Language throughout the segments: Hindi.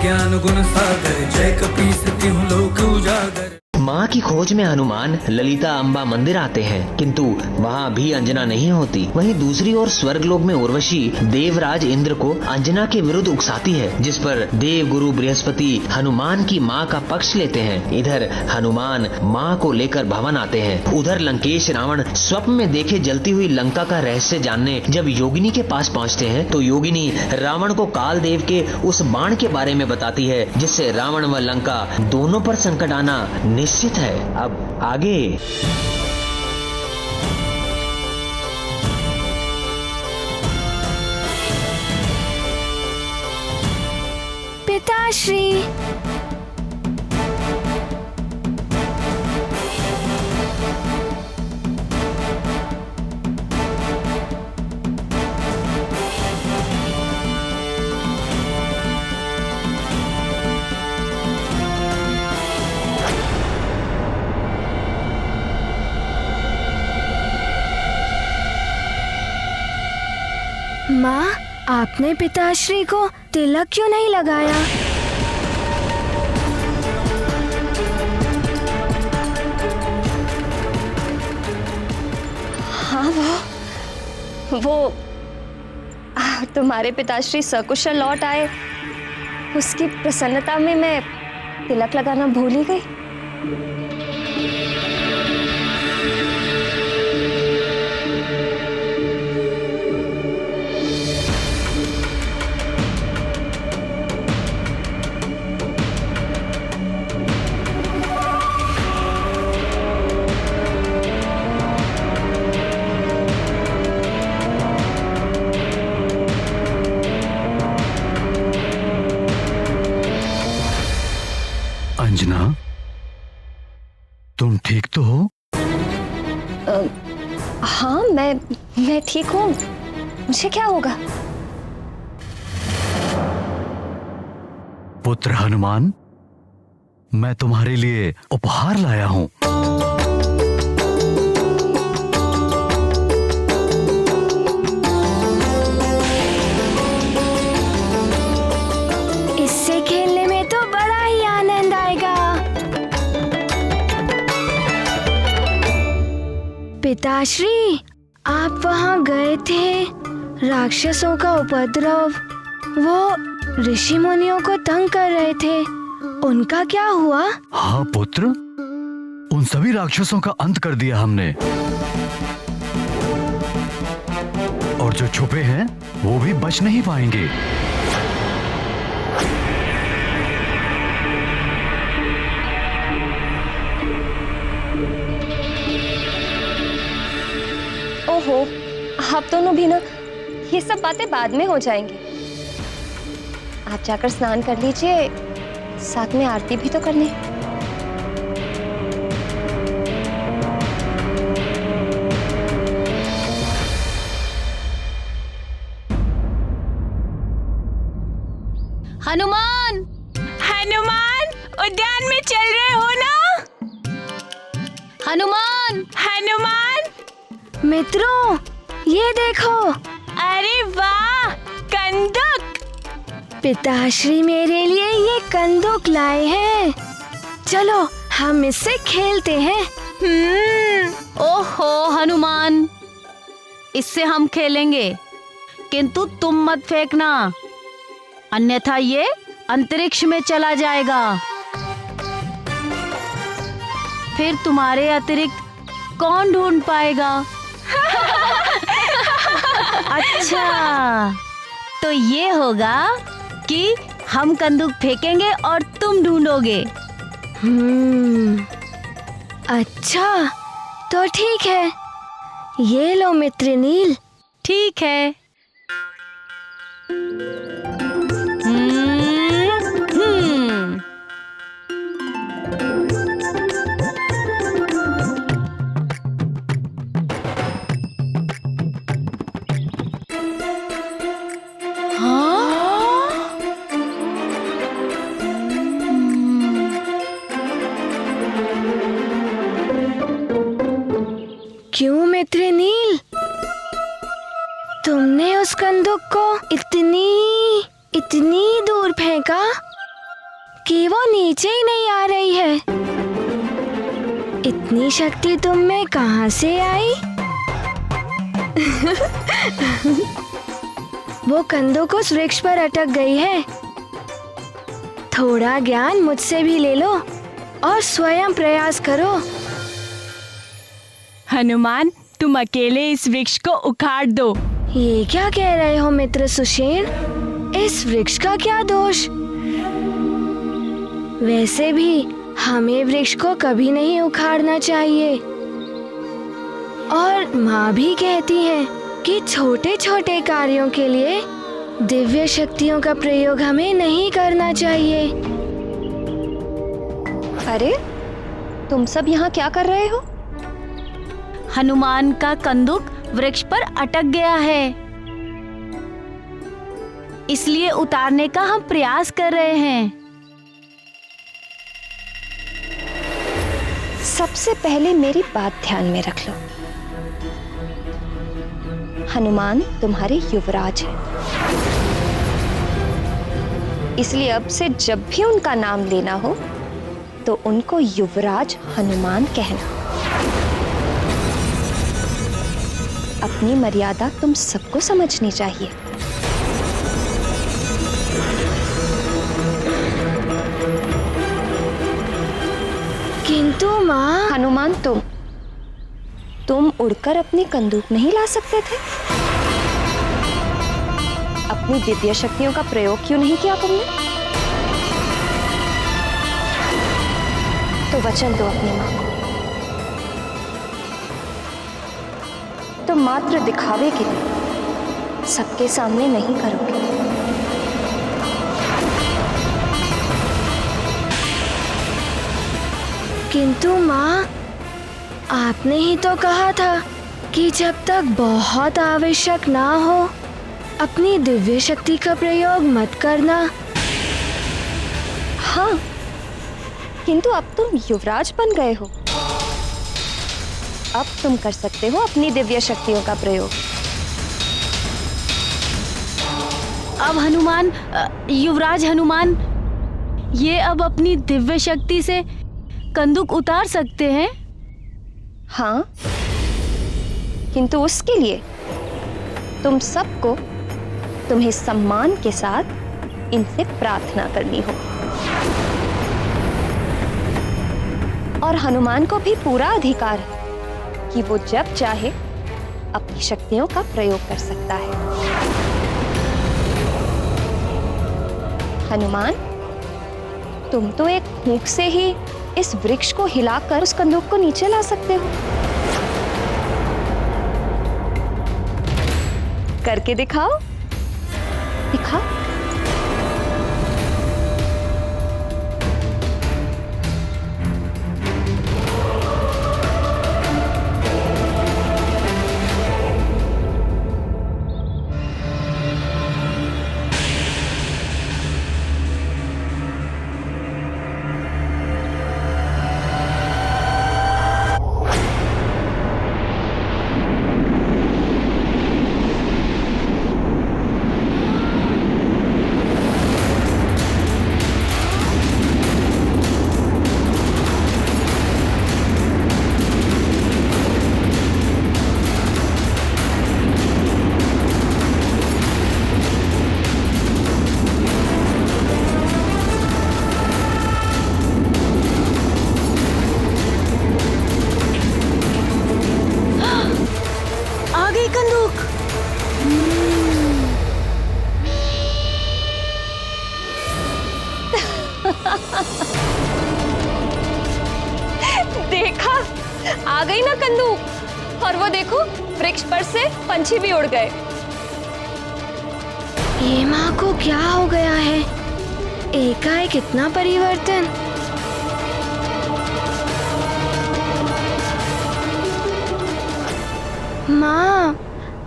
ज्ञान गुण सागर, जय कपीस तिहुँ लोक उजागर। माँ की खोज में हनुमान ललिता अंबा मंदिर आते हैं, किंतु वहाँ भी अंजना नहीं होती। वहीं दूसरी ओर स्वर्गलोक में उर्वशी देवराज इंद्र को अंजना के विरुद्ध उकसाती है, जिस पर देव गुरु बृहस्पति हनुमान की माँ का पक्ष लेते हैं। इधर हनुमान माँ को लेकर भवन आते हैं। उधर लंकेश रावण स्वप्न में देखे जलती हुई लंका का रहस्य जानने जब योगिनी के पास पहुँचते हैं तो योगिनी रावण को काल देव के उस बाण के बारे में बताती है, जिससे रावण व लंका दोनों पर संकट आना निश्चित है। अब आगे पिताश्री, माँ, आपने पिताश्री को तिलक क्यों नहीं लगाया? हाँ, वो तुम्हारे पिताश्री सकुशल लौट आए, उसकी प्रसन्नता में मैं तिलक लगाना भूल ही गई। अंजना, तुम ठीक तो हो? हाँ, मैं ठीक हूँ। मुझे क्या होगा? पुत्र हनुमान, मैं तुम्हारे लिए उपहार लाया हूँ। इससे खेलने में तो बड़ा ही आनंद आएगा। पिताश्री, आप वहाँ गए थे, राक्षसों का उपद्रव, वो ऋषि मुनियों को तंग कर रहे थे, उनका क्या हुआ? हाँ पुत्र, उन सभी राक्षसों का अंत कर दिया हमने, और जो छुपे हैं वो भी बच नहीं पाएंगे। ओहो, आप दोनों भी ना, ये सब बातें बाद में हो जाएंगी। आप जाकर स्नान कर लीजिए, साथ में आरती भी तो करनी। हनुमान, हनुमान, उद्यान में चल रहे हो ना? हनुमान, हनुमान। मित्रों, ये देखो। अरे वाह, कंदुक। पिताश्री मेरे लिए ये कंदुक लाए हैं। चलो हम इससे खेलते हैं। ओहो हनुमान, इससे हम खेलेंगे, किंतु तुम मत फेंकना, अन्यथा ये अंतरिक्ष में चला जाएगा। फिर तुम्हारे अतिरिक्त कौन ढूंढ पाएगा? अच्छा, तो ये होगा कि हम कंदूक फेंकेंगे और तुम ढूंढोगे। अच्छा, तो ठीक है, ये लो मित्र नील। ठीक है। क्यों मित्र नील, तुमने उस कंदूक को इतनी दूर फेंका? कि वो नीचे ही नहीं आ रही है। इतनी शक्ति तुम में कहाँ से आई? वो कंदुक उस वृक्ष पर अटक गई है। थोड़ा ज्ञान मुझसे भी ले लो और स्वयं प्रयास करो। हनुमान, तुम अकेले इस वृक्ष को उखाड़ दो। ये क्या कह रहे हो मित्र सुषेण? इस वृक्ष का क्या दोष? वैसे भी हमें वृक्ष को कभी नहीं उखाड़ना चाहिए। और माँ भी कहती है कि छोटे छोटे कार्यों के लिए दिव्य शक्तियों का प्रयोग हमें नहीं करना चाहिए। अरे, तुम सब यहाँ क्या कर रहे हो? हनुमान का कंदुक वृक्ष पर अटक गया है, इसलिए उतारने का हम प्रयास कर रहे हैं। सबसे पहले मेरी बात ध्यान में रख लो। हनुमान तुम्हारे युवराज हैं, इसलिए अब से जब भी उनका नाम लेना हो तो उनको युवराज हनुमान कहना। अपनी मर्यादा तुम सबको समझनी चाहिए। किंतु माँ, हनुमान, तुम उड़कर अपनी कंदूक नहीं ला सकते थे? अपनी दिव्य शक्तियों का प्रयोग क्यों नहीं किया तुमने? तो वचन दो अपनी मां को। तो मात्र दिखावे के लिए सबके सामने नहीं करोगे। किंतु माँ, आपने ही तो कहा था कि जब तक बहुत आवश्यक ना हो अपनी दिव्य शक्ति का प्रयोग मत करना। हाँ, किंतु अब तुम युवराज बन गए हो। अब तुम कर सकते हो अपनी दिव्य शक्तियों का प्रयोग। अब हनुमान, युवराज हनुमान, ये अब अपनी दिव्य शक्ति से कंदुक उतार सकते हैं? हाँ, किंतु उसके लिए तुम सबको तुम्हें सम्मान के साथ इनसे प्रार्थना करनी हो। और हनुमान को भी पूरा अधिकार है कि वो जब चाहे अपनी शक्तियों का प्रयोग कर सकता है। हनुमान, तुम तो एक फूंक से ही इस वृक्ष को हिलाकर उस कंदूक को नीचे ला सकते हो। करके दिखाओ, दिखाओ। देखा, आ गई ना कंदूक। और वो देखो, वृक्ष पर से पंछी भी उड़ गए। ये माँ को क्या हो गया है? एकाएक इतना परिवर्तन। माँ,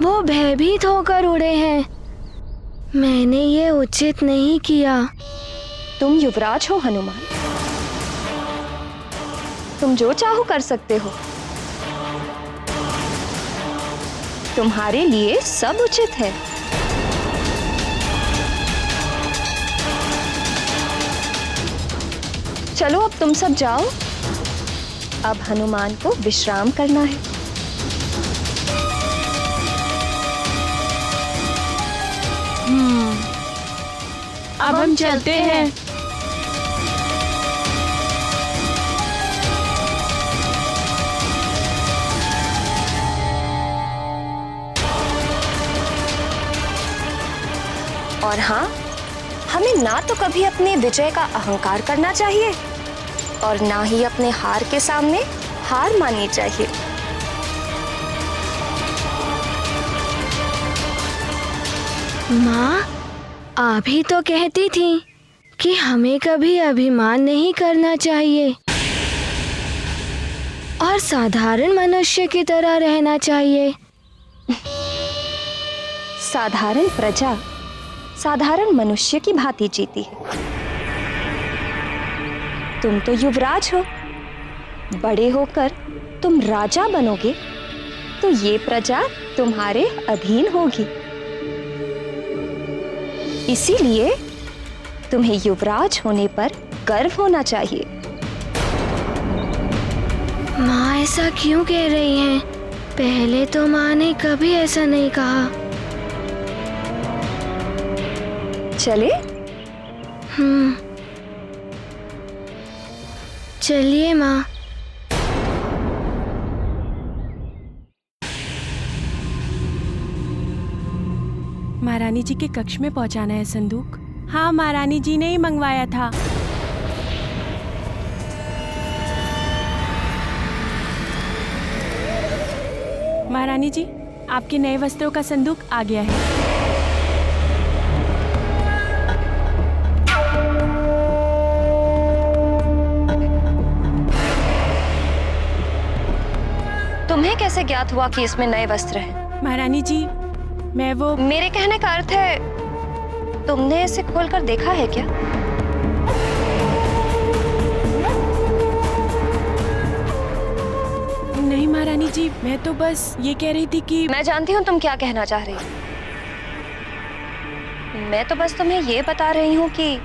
वो भयभीत होकर उड़े हैं। मैंने ये उचित नहीं किया। तुम युवराज हो हनुमान, तुम जो चाहो कर सकते हो। तुम्हारे लिए सब उचित है। चलो अब तुम सब जाओ, अब हनुमान को विश्राम करना है। अब हम चलते हैं। और हाँ, हमें ना तो कभी अपने विजय का अहंकार करना चाहिए और ना ही अपने हार के सामने हार माननी चाहिए। माँ, आप ही तो कहती थी कि हमें कभी अभिमान नहीं करना चाहिए और साधारण मनुष्य की तरह रहना चाहिए। साधारण प्रजा साधारण मनुष्य की भांति जीती है। तुम तो युवराज हो, बड़े होकर तुम राजा बनोगे तो ये प्रजा तुम्हारे अधीन होगी। इसीलिए तुम्हें युवराज होने पर गर्व होना चाहिए। माँ ऐसा क्यों कह रही हैं? पहले तो माँ ने कभी ऐसा नहीं कहा। चले? चलिए माँ। महारानी जी के कक्ष में पहुंचाना है संदूक। हाँ, महारानी जी ने ही मंगवाया था। महारानी जी, आपके नए वस्त्रों का संदूक आ गया है। तुम्हें कैसे ज्ञात हुआ कि इसमें नए वस्त्र हैं? महारानी जी, मैं वो मेरे कहने का अर्थ है, तुमने इसे खोलकर देखा है क्या? नहीं महारानी जी, मैं तो बस ये कह रही थी कि मैं जानती हूँ तुम क्या कहना चाह रही हो। मैं तो बस तुम्हें ये बता रही हूँ कि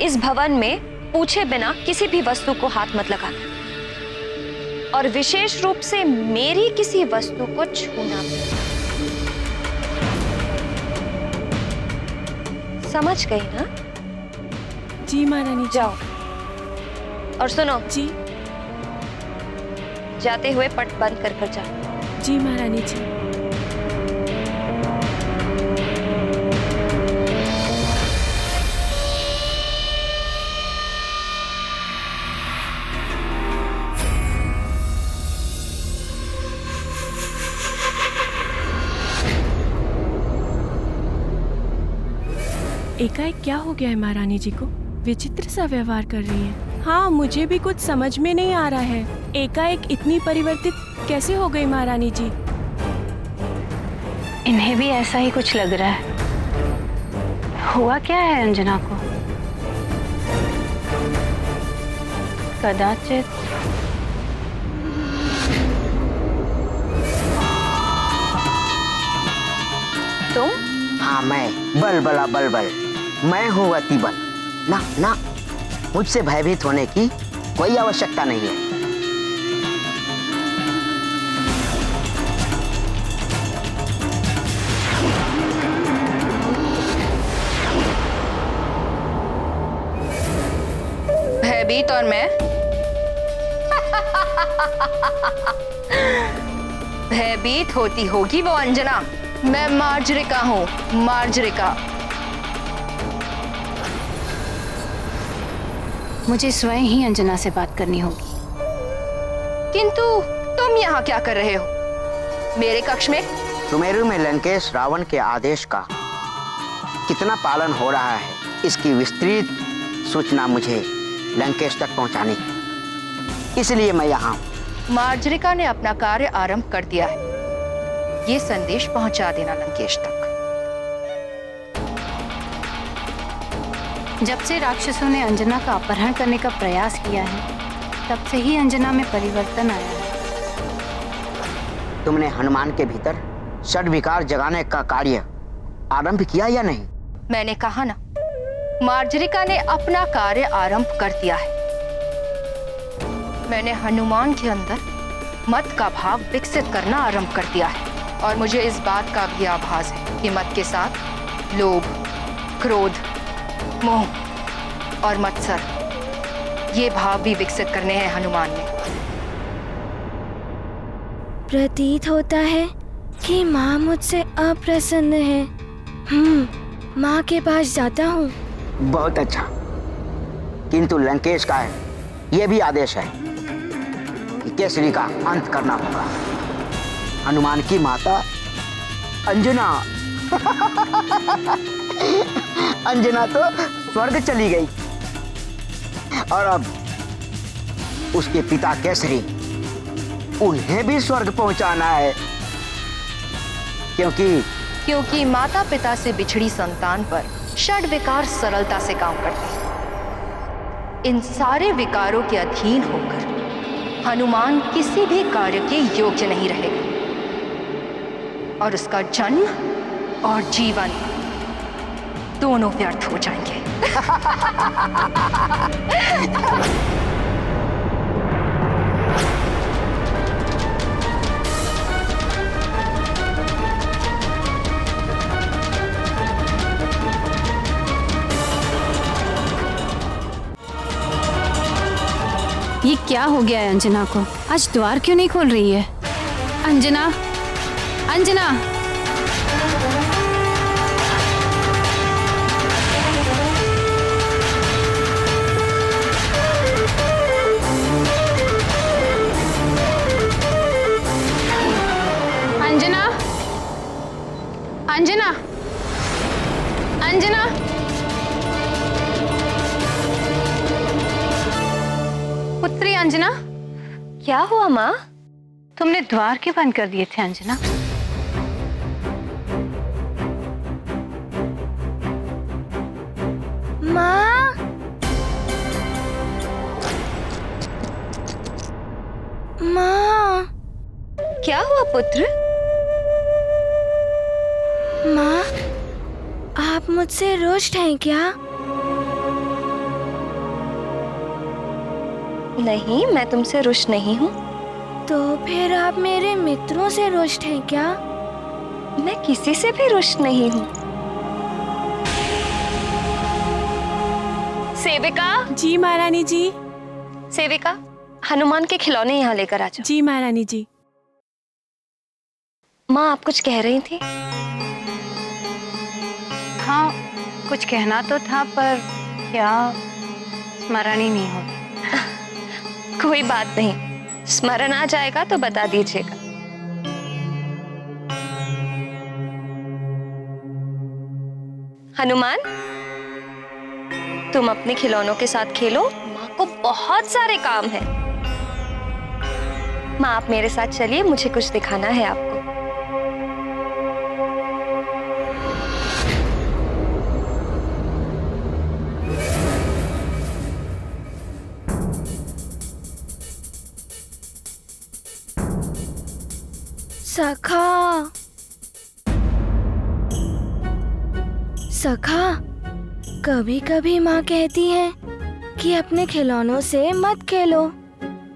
इस भवन में पूछे बिना किसी भी वस्तु को हाथ मत लगाना और विशेष रूप से मेरी किसी वस्तु को छूना भी। समझ गई ना? जी महारानी जी। जाओ और सुनो जी। जाते हुए पट बंद कर जाओ। जी महारानी जी। एकाएक क्या हो गया है महारानी जी को? विचित्र सा व्यवहार कर रही है। हाँ, मुझे भी कुछ समझ में नहीं आ रहा है। एकाएक इतनी परिवर्तित कैसे हो गई महारानी जी? इन्हें भी ऐसा ही कुछ लग रहा है। हुआ क्या है अंजना को? कदाचित तुम? हाँ, मैं बलबला बलबल, मैं हूँ अतिबल। ना ना, मुझसे भयभीत होने की कोई आवश्यकता नहीं है। भयभीत और मैं? भयभीत होती होगी वो अंजना। मैं मार्जरिका हूँ, मार्जरिका। मुझे स्वयं ही अंजना से बात करनी होगी। किंतु तुम यहाँ क्या कर रहे हो मेरे कक्ष में? सुमेरु में लंकेश रावण के आदेश का कितना पालन हो रहा है, इसकी विस्तृत सूचना मुझे लंकेश तक पहुंचानी है, इसलिए मैं यहाँ हूँ। मार्जरिका ने अपना कार्य आरंभ कर दिया है, ये संदेश पहुंचा देना लंकेश तक। जब से राक्षसों ने अंजना का अपहरण करने का प्रयास किया है, तब से ही अंजना में परिवर्तन आया है। तुमने हनुमान के भीतर षड्विकार जगाने का कार्य आरंभ किया या नहीं? मैंने कहा ना, मार्जरिका ने अपना कार्य आरंभ कर दिया है। मैंने हनुमान के अंदर मत का भाव विकसित करना आरंभ कर दिया है और मुझे इस बात का भी आभास है कि मत के साथ लोभ, क्रोध, मोह और मत्सर ये भाव भी विकसित करने हैं हनुमान ने। प्रतीत होता है कि माँ मुझसे अप्रसन्न है। माँ के पास जाता हूँ। बहुत अच्छा, किंतु लंकेश का यह भी आदेश है कि केसरी का अंत करना होगा। हनुमान की माता अंजना अंजना तो स्वर्ग चली गई और अब उसके पिता केसरी, उन्हें भी स्वर्ग पहुंचाना है, क्योंकि माता पिता से बिछड़ी संतान पर षड विकार सरलता से काम करते हैं। इन सारे विकारों के अधीन होकर हनुमान किसी भी कार्य के योग्य नहीं रहेगा और उसका जन्म और जीवन दोनों व्यर्थ हो जाएंगे। ये क्या हो गया है अंजना को? आज द्वार क्यों नहीं खोल रही है? अंजना, अंजना! अंजना, अंजना, अंजना! पुत्री अंजना, क्या हुआ माँ? तुमने द्वार क्यों बंद कर दिए थे अंजना? माँ, माँ, क्या हुआ पुत्र? माँ, आप मुझसे रुष्ट हैं क्या? नहीं, मैं तुमसे रुष्ट नहीं हूँ। तो फिर आप मेरे मित्रों से रुष्ट हैं क्या? मैं किसी से भी रुष्ट नहीं हूँ। सेविका! जी महारानी जी। सेविका, हनुमान के खिलौने यहाँ लेकर आ जाओ। जी महारानी जी। माँ, आप कुछ कह रही थी? हाँ, कुछ कहना तो था पर क्या स्मरण ही नहीं होती। कोई बात नहीं, स्मरण आ जाएगा तो बता दीजिएगा। हनुमान, तुम अपने खिलौनों के साथ खेलो, माँ को बहुत सारे काम हैं। माँ, आप मेरे साथ चलिए, मुझे कुछ दिखाना है आपको। सखा, सखा, कभी कभी माँ कहती है कि अपने खिलौनों से मत खेलो,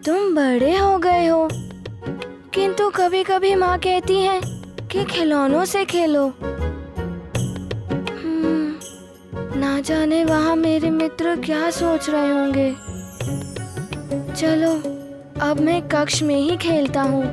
तुम बड़े हो गए हो। किंतु कभी कभी माँ कहती है कि खिलौनों से खेलो। ना जाने वहाँ मेरे मित्र क्या सोच रहे होंगे। चलो, अब मैं कक्ष में ही खेलता हूँ।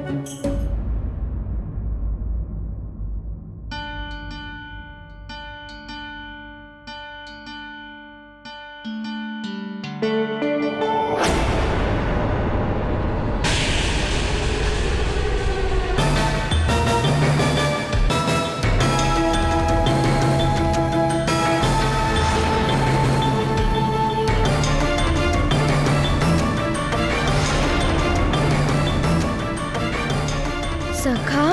सखा,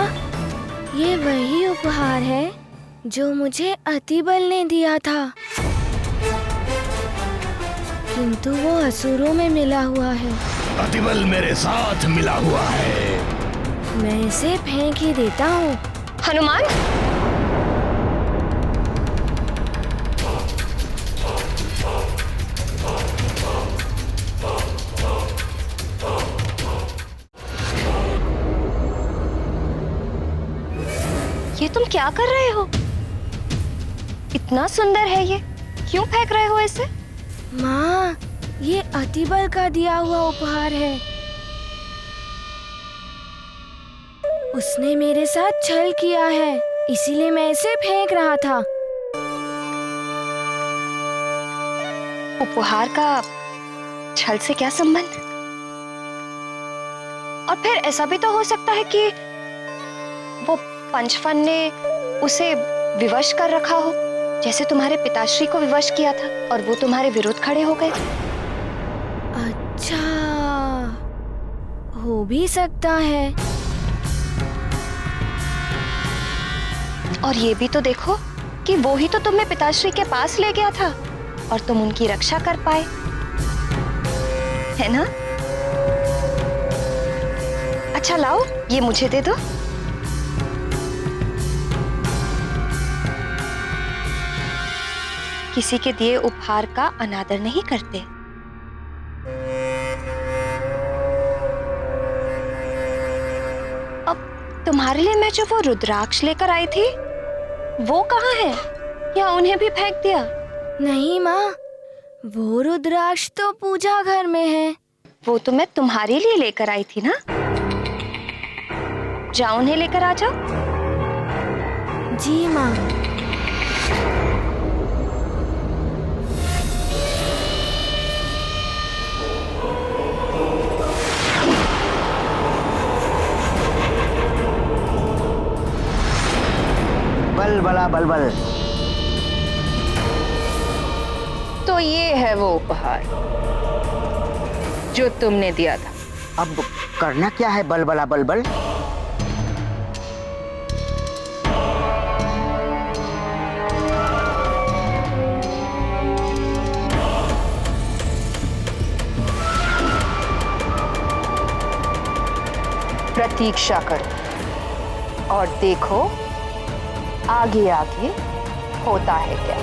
ये वही उपहार है जो मुझे अतिबल ने दिया था, किंतु वो असुरों में मिला हुआ है। अतिबल मेरे साथ मिला हुआ है। मैं इसे फेंक ही देता हूँ। हनुमान, ये तुम क्या कर रहे हो? इतना सुंदर है ये, क्यों फेंक रहे हो इसे? माँ, ये अतिबल का दिया हुआ उपहार है। उसने मेरे साथ छल किया है, इसीलिए मैं इसे फेंक रहा था। उपहार का छल से क्या संबंध? और फिर ऐसा भी तो हो सकता है कि वो पंचफन ने उसे विवश कर रखा हो, जैसे तुम्हारे पिताश्री को विवश किया था और वो तुम्हारे विरुद्ध खड़े हो गए। अच्छा, हो भी सकता है। और ये भी तो देखो कि वो ही तो तुम्हें पिताश्री के पास ले गया था और तुम उनकी रक्षा कर पाए, है ना? अच्छा लाओ, ये मुझे दे दो। किसी के दिए उपहार का अनादर नहीं करते। अब तुम्हारे लिए मैं जो वो रुद्राक्ष लेकर आई थी, वो कहाँ है? या उन्हें भी फेंक दिया? नहीं माँ, वो रुद्राक्ष तो पूजा घर में है। वो तो मैं तुम्हारे लिए लेकर आई थी ना। जाओ उन्हें लेकर आ जाओ। जी माँ। बलबला बलबल। तो ये है वो उपहार जो तुमने दिया था। अब करना क्या है बलबला बलबल? प्रतीक्षा करो और देखो आगे आगे होता है क्या।